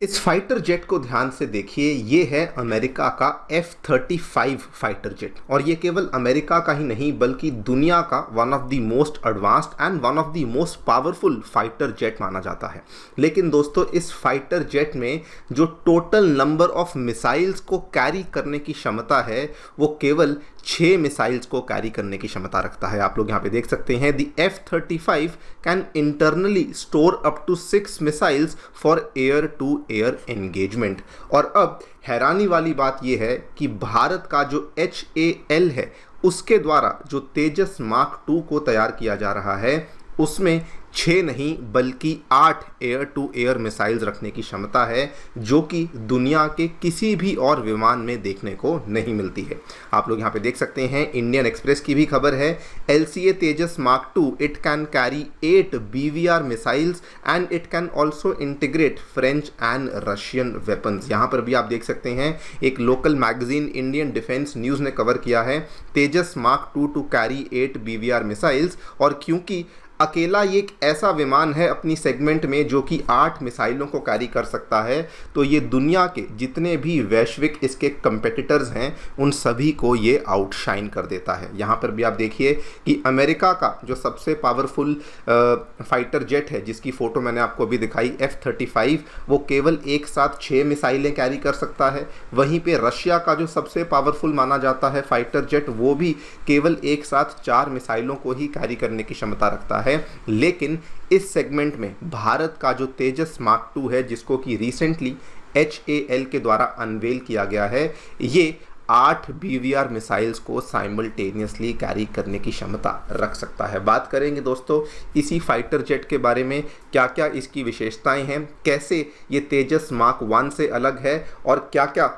इस fighter jet को ध्यान से देखिए। ये है अमेरिका का F-35 फाइटर जेट और ये केवल अमेरिका का ही नहीं बल्कि दुनिया का one of the most advanced and one of the most powerful fighter jet माना जाता है। लेकिन दोस्तों, इस फाइटर जेट में जो टोटल नंबर ऑफ मिसाइल्स को कैरी करने की क्षमता है वो केवल 6 मिसाइल्स को कैरी करने की क्षमता रखता है। आप लोग यहाँ पे देख सकते हैं, the F-35 can internally store up to 6 missiles for air to air engagement. और अब हैरानी वाली बात यह है कि भारत का जो HAL है उसके द्वारा जो तेजस मार्क 2 को तैयार किया जा रहा है उसमें 6 नहीं बल्कि 8 एयर टू एयर मिसाइल्स रखने की क्षमता है, जो कि दुनिया के किसी भी और विमान में देखने को नहीं मिलती है। आप लोग यहाँ पे देख सकते हैं, इंडियन एक्सप्रेस की भी खबर है, LCA Tejas mark 2 it can carry 8 BVR missiles and it can also integrate French and Russian weapons. यहाँ पर भी आप देख सकते हैं, एक local magazine Indian defence news ने कवर किया है Tejas mark 2 to carry 8 BVR missiles. और क्योंकि अकेला ये एक ऐसा विमान है अपनी सेगमेंट में जो कि 8 मिसाइलों को कैरी कर सकता है, तो ये दुनिया के जितने भी वैश्विक इसके कंपेटिटर्स हैं उन सभी को ये आउटशाइन कर देता है। यहाँ पर भी आप देखिए कि अमेरिका का जो सबसे पावरफुल फाइटर जेट है जिसकी फ़ोटो मैंने आपको अभी दिखाई F-35, वो केवल एक साथ 6 मिसाइलें कैरी कर सकता है। वहीं पे रशिया का जो सबसे पावरफुल माना जाता है फाइटर जेट, वो भी केवल एक साथ 4 मिसाइलों को ही कैरी करने की क्षमता रखता है। लेकिन इस सेगमेंट में भारत का जो तेजस मार्क 2 है जिसको कि रिसेंटली HAL के द्वारा अनवेल किया गया है, ये 8 BVR मिसाइल्स को साइमल्टेनियसली कैरी करने की क्षमता रख सकता है। बात करेंगे दोस्तों इसी फाइटर जेट के बारे में, क्या क्या इसकी विशेषताएं हैं, कैसे ये तेजस मार्क 1 से अलग है और क्या क्या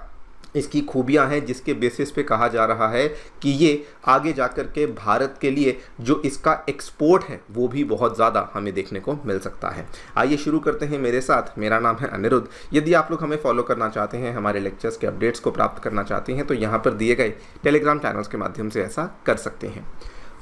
इसकी खूबियां हैं जिसके बेसिस पे कहा जा रहा है कि ये आगे जाकर के भारत के लिए जो इसका एक्सपोर्ट है वो भी बहुत ज़्यादा हमें देखने को मिल सकता है। आइए शुरू करते हैं मेरे साथ। मेरा नाम है अनिरुद्ध। यदि आप लोग हमें फॉलो करना चाहते हैं, हमारे लेक्चर्स के अपडेट्स को प्राप्त करना चाहते हैं, तो यहाँ पर दिए गए टेलीग्राम चैनल्स के माध्यम से ऐसा कर सकते हैं।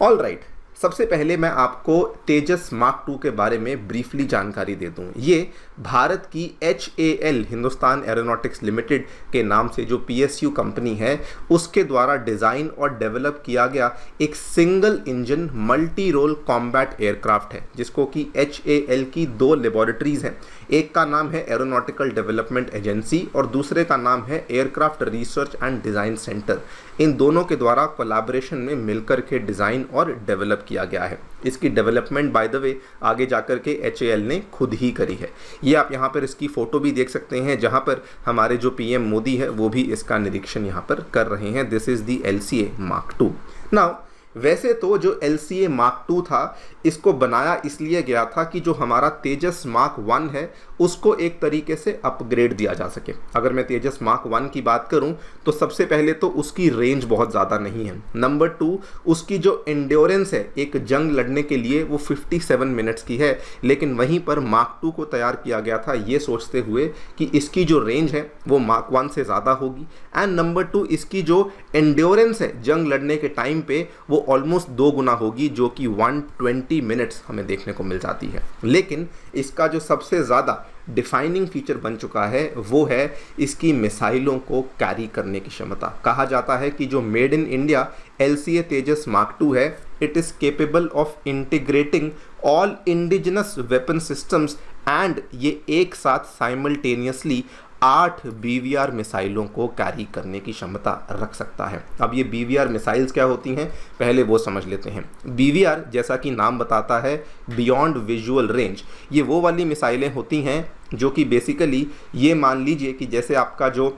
ऑल राइट, सबसे पहले मैं आपको तेजस मार्क 2 के बारे में ब्रीफली जानकारी दे दूं। ये भारत की HAL हिंदुस्तान एरोनॉटिक्स लिमिटेड के नाम से जो PSU कंपनी है उसके द्वारा डिज़ाइन और डेवलप किया गया एक single engine multi role combat aircraft है, जिसको कि HAL की 2 लेबोरेटरीज़ हैं। एक का नाम है एरोनॉटिकल डेवलपमेंट एजेंसी और दूसरे का नाम है aircraft research and design centre. इन दोनों के द्वारा कोलैबोरेशन में मिलकर के डिज़ाइन और डेवलप किया गया है। इसकी डेवलपमेंट बाय द वे आगे जाकर के HAL ने खुद ही करी है। ये आप यहाँ पर इसकी फ़ोटो भी देख सकते हैं जहाँ पर हमारे जो PM मोदी है वो भी इसका निरीक्षण यहाँ पर कर रहे हैं। This is the LCA mark 2। Now वैसे तो जो LCA मार्क 2 था इसको बनाया इसलिए गया था कि जो हमारा तेजस मार्क 1 है उसको एक तरीके से अपग्रेड दिया जा सके। अगर मैं तेजस मार्क 1 की बात करूं तो सबसे पहले तो उसकी रेंज बहुत ज़्यादा नहीं है। नंबर 2, उसकी जो एंड्योरेंस है एक जंग लड़ने के लिए वो 57 मिनट्स की है। लेकिन वहीं पर मार्क 2 को तैयार किया गया था ये सोचते हुए कि इसकी जो रेंज है वो मार्क 1 से ज़्यादा होगी एंड नंबर 2, इसकी जो एंड्योरेंस है जंग लड़ने के टाइम पे वो ऑलमोस्ट 2 गुना होगी, जो कि 120 मिनट्स हमें देखने को मिल जाती है। लेकिन इसका जो सबसे ज़्यादा डिफाइनिंग फीचर बन चुका है वो है इसकी मिसाइलों को कैरी करने की क्षमता। कहा जाता है कि जो made in India LCA Tejas mark 2 है, it is capable of integrating all indigenous weapon systems and ये एक साथ साइमल्टेनियसली 8 BVR मिसाइलों को कैरी करने की क्षमता रख सकता है। अब ये BVR मिसाइल्स क्या होती हैं पहले वो समझ लेते हैं। BVR जैसा कि नाम बताता है, बियॉन्ड विजुअल रेंज, ये वो वाली मिसाइलें होती हैं जो कि बेसिकली ये मान लीजिए कि जैसे आपका जो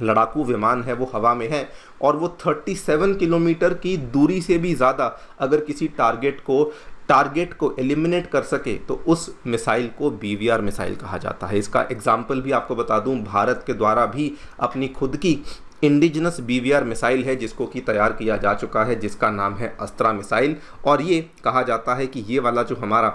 लड़ाकू विमान है वो हवा में है और वो 37 किलोमीटर की दूरी से भी ज़्यादा अगर किसी टारगेट को एलिमिनेट कर सके तो उस मिसाइल को BVR मिसाइल कहा जाता है। इसका एग्जाम्पल भी आपको बता दूं, भारत के द्वारा भी अपनी खुद की इंडिजिनस BVR मिसाइल है जिसको कि तैयार किया जा चुका है, जिसका नाम है अस्त्रा मिसाइल। और ये कहा जाता है कि ये वाला जो हमारा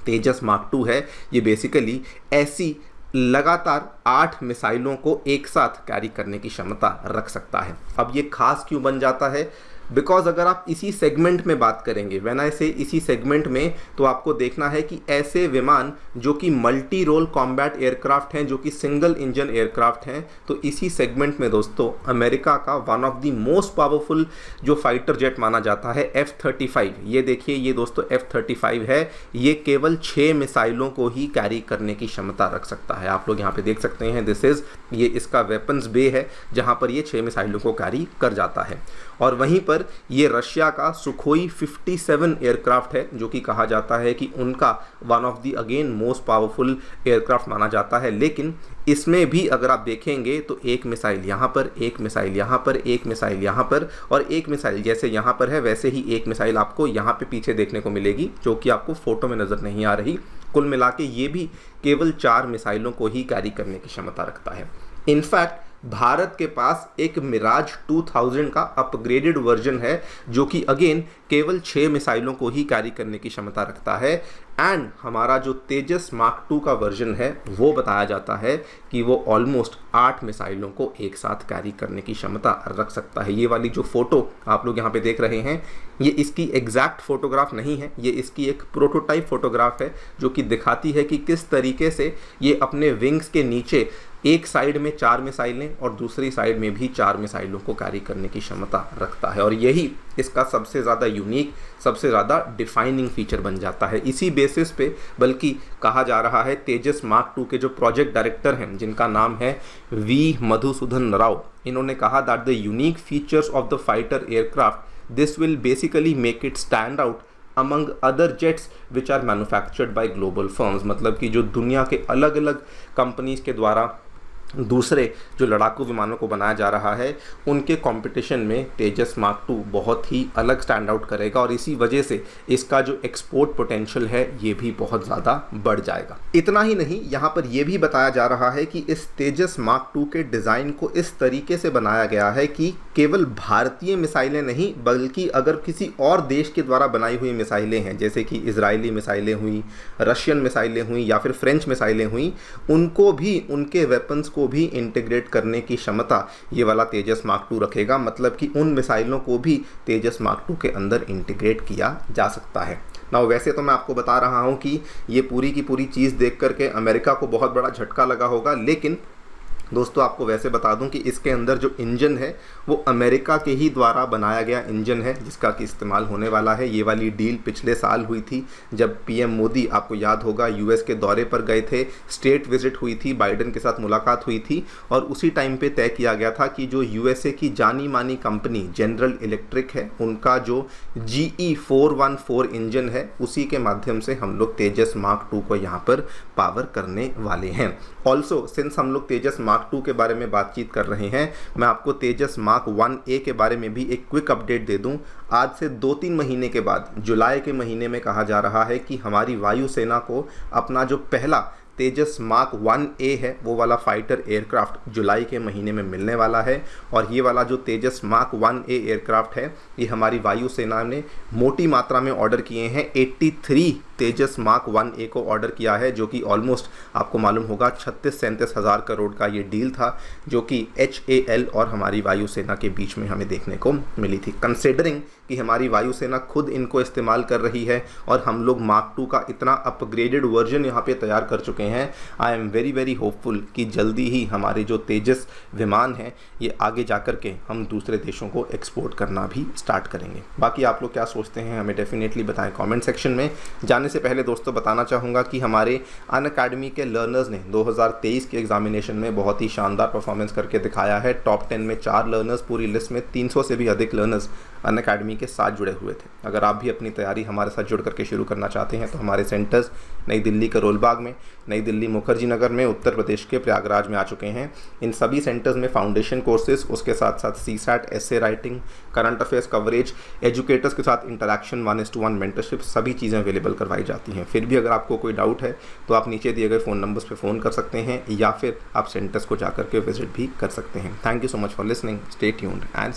तेजस मार्क 2 है ये बेसिकली ऐसी लगातार 8 मिसाइलों को एक साथ कैरी करने की क्षमता रख सकता है। अब ये खास क्यों बन जाता है? बिकॉज अगर आप इसी सेगमेंट में बात करेंगे, व्हेन आई से इसी सेगमेंट में, तो आपको देखना है कि ऐसे विमान जो कि मल्टी रोल कॉम्बैट एयरक्राफ्ट हैं, जो कि सिंगल इंजन एयरक्राफ्ट हैं, तो इसी सेगमेंट में दोस्तों अमेरिका का one of the most powerful जो फाइटर जेट माना जाता है F-35। ये देखिए, ये दोस्तों F-35 है। ये केवल 6 मिसाइलों को ही कैरी करने की क्षमता रख सकता है। आप लोग यहाँ पे देख सकते हैं, दिस इज ये इसका वेपन्स बे है जहाँ पर ये 6 मिसाइलों को कैरी कर जाता है। और वहीं पर ये रशिया का सुखोई 57 एयरक्राफ्ट है, जो कि कहा जाता है कि उनका one of the again most powerful aircraft माना जाता है। लेकिन इसमें भी अगर आप देखेंगे तो एक मिसाइल यहाँ पर, एक मिसाइल यहाँ पर, एक मिसाइल यहाँ पर, और एक मिसाइल जैसे यहाँ पर है वैसे ही एक मिसाइल आपको यहाँ पे पीछे देखने को मिलेगी, जो कि आपको फोटो में नज़र नहीं आ रही। कुल मिला के ये भी केवल 4 मिसाइलों को ही कैरी करने की क्षमता रखता है। इनफैक्ट भारत के पास एक मिराज 2000 का अपग्रेडेड वर्जन है, जो कि अगेन केवल 6 मिसाइलों को ही कैरी करने की क्षमता रखता है। एंड हमारा जो तेजस मार्क 2 का वर्जन है, वो बताया जाता है कि वो ऑलमोस्ट 8 मिसाइलों को एक साथ कैरी करने की क्षमता रख सकता है। ये वाली जो फोटो आप लोग यहाँ पे देख रहे हैं, ये इसकी एग्जैक्ट फोटोग्राफ नहीं है, ये इसकी एक प्रोटोटाइप फोटोग्राफ है, जो कि दिखाती है कि किस तरीके से ये अपने विंग्स के नीचे एक साइड में 4 मिसाइलें और दूसरी साइड में भी 4 मिसाइलों को कैरी करने की क्षमता रखता है। और यही इसका सबसे ज़्यादा यूनिक, सबसे ज़्यादा डिफाइनिंग फीचर बन जाता है। इसी बेसिस पे बल्कि कहा जा रहा है, तेजस मार्क 2 के जो प्रोजेक्ट डायरेक्टर हैं, जिनका नाम है वी मधुसूदन राव, इन्होंने कहा that the unique features of the fighter aircraft, this will basically make it stand out among other jets which are manufactured by global firms। मतलब कि जो दुनिया के अलग अलग कंपनीज के द्वारा दूसरे जो लड़ाकू विमानों को बनाया जा रहा है, उनके कंपटीशन में तेजस मार्क 2 बहुत ही अलग स्टैंड आउट करेगा। और इसी वजह से इसका जो एक्सपोर्ट पोटेंशियल है, ये भी बहुत ज़्यादा बढ़ जाएगा। इतना ही नहीं, यहाँ पर यह भी बताया जा रहा है कि इस तेजस मार्क 2 के डिज़ाइन को इस तरीके से बनाया गया है कि केवल भारतीय मिसाइलें नहीं, बल्कि अगर किसी और देश के द्वारा बनाई हुई मिसाइलें हैं, जैसे कि इजरायली मिसाइलें हुई, रशियन मिसाइलें हुई या फिर फ्रेंच मिसाइलें हुई, उनको भी, उनके वेपन्स को भी इंटीग्रेट करने की क्षमता ये वाला तेजस मार्क 2 रखेगा। मतलब कि उन मिसाइलों को भी तेजस मार्क 2 के अंदर इंटीग्रेट किया जा सकता है। ना वैसे तो मैं आपको बता रहा हूँ कि ये पूरी की पूरी चीज़ देख करके अमेरिका को बहुत बड़ा झटका लगा होगा, लेकिन दोस्तों आपको वैसे बता दूं कि इसके अंदर जो इंजन है वो अमेरिका के ही द्वारा बनाया गया इंजन है, जिसका कि इस्तेमाल होने वाला है। ये वाली डील पिछले साल हुई थी, जब पीएम मोदी, आपको याद होगा, यूएस के दौरे पर गए थे, स्टेट विजिट हुई थी, बाइडन के साथ मुलाकात हुई थी, और उसी टाइम पे तय किया गया था कि जो यूएसए की जानी मानी कंपनी जनरल इलेक्ट्रिक है, उनका जो GE 414 इंजन है, उसी के माध्यम से हम लोग तेजस मार्क 2 को यहाँ पर पावर करने वाले हैं। ऑल्सो सिंस हम लोग तेजस मार्क 2 के बारे में बातचीत कर रहे हैं, मैं आपको तेजस मार्क 1A के बारे में भी एक क्विक अपडेट दे दूं। आज से 2-3 महीने के बाद, जुलाई के महीने में कहा जा रहा है कि हमारी वायुसेना को अपना जो पहला तेजस मार्क 1A है, वो वाला फाइटर एयरक्राफ्ट जुलाई के महीने में मिलने वाला है। और ये वाला जो तेजस मार्क 1A एयरक्राफ्ट है, ये हमारी वायुसेना ने मोटी मात्रा में ऑर्डर किए हैं। 83 तेजस मार्क 1A को ऑर्डर किया है, जो कि ऑलमोस्ट आपको मालूम होगा 36-37 हज़ार करोड़ का ये डील था, जो कि HAL और हमारी वायुसेना के बीच में हमें देखने को मिली थी। कंसिडरिंग कि हमारी वायुसेना खुद इनको इस्तेमाल कर रही है और हम लोग मार्क 2 का इतना अपग्रेडेड वर्जन यहाँ पे तैयार कर चुके हैं, आई एम वेरी होपफुल कि जल्दी ही हमारे जो तेजस विमान हैं, ये आगे जा कर के हम दूसरे देशों को एक्सपोर्ट करना भी स्टार्ट करेंगे। बाकी आप लोग क्या सोचते हैं, हमें डेफिनेटली बताएं कमेंट सेक्शन में। जाने से पहले दोस्तों बताना चाहूँगा कि हमारे अनअकैडमी के लर्नर्स ने 2023 के एग्जामिनेशन में बहुत ही शानदार परफॉर्मेंस करके दिखाया है। टॉप 10 में 4 लर्नर्स, पूरी लिस्ट में 300 से भी अधिक लर्नर्स अनअकैडमी के साथ जुड़े हुए थे। अगर आप भी अपनी तैयारी हमारे साथ जुड़ करके शुरू करना चाहते हैं, तो हमारे सेंटर्स नई दिल्ली करोलबाग में, नई दिल्ली मुखर्जी नगर में, उत्तर प्रदेश के प्रयागराज में आ चुके हैं। इन सभी सेंटर्स में फाउंडेशन कोर्सेज, उसके साथ साथ CSAT, essay writing, current affairs coverage, educators के साथ इंटरेक्शन, 1:1 मेंटरशिप, सभी चीज़ें अवेलेबल करवाई जाती हैं। फिर भी अगर आपको कोई डाउट है तो आप नीचे दिए गए फ़ोन नंबर्स पर फ़ोन कर सकते हैं, या फिर आप सेंटर्स को जाकर के विजिट भी कर सकते हैं। Thank you so much for listening, stay tuned and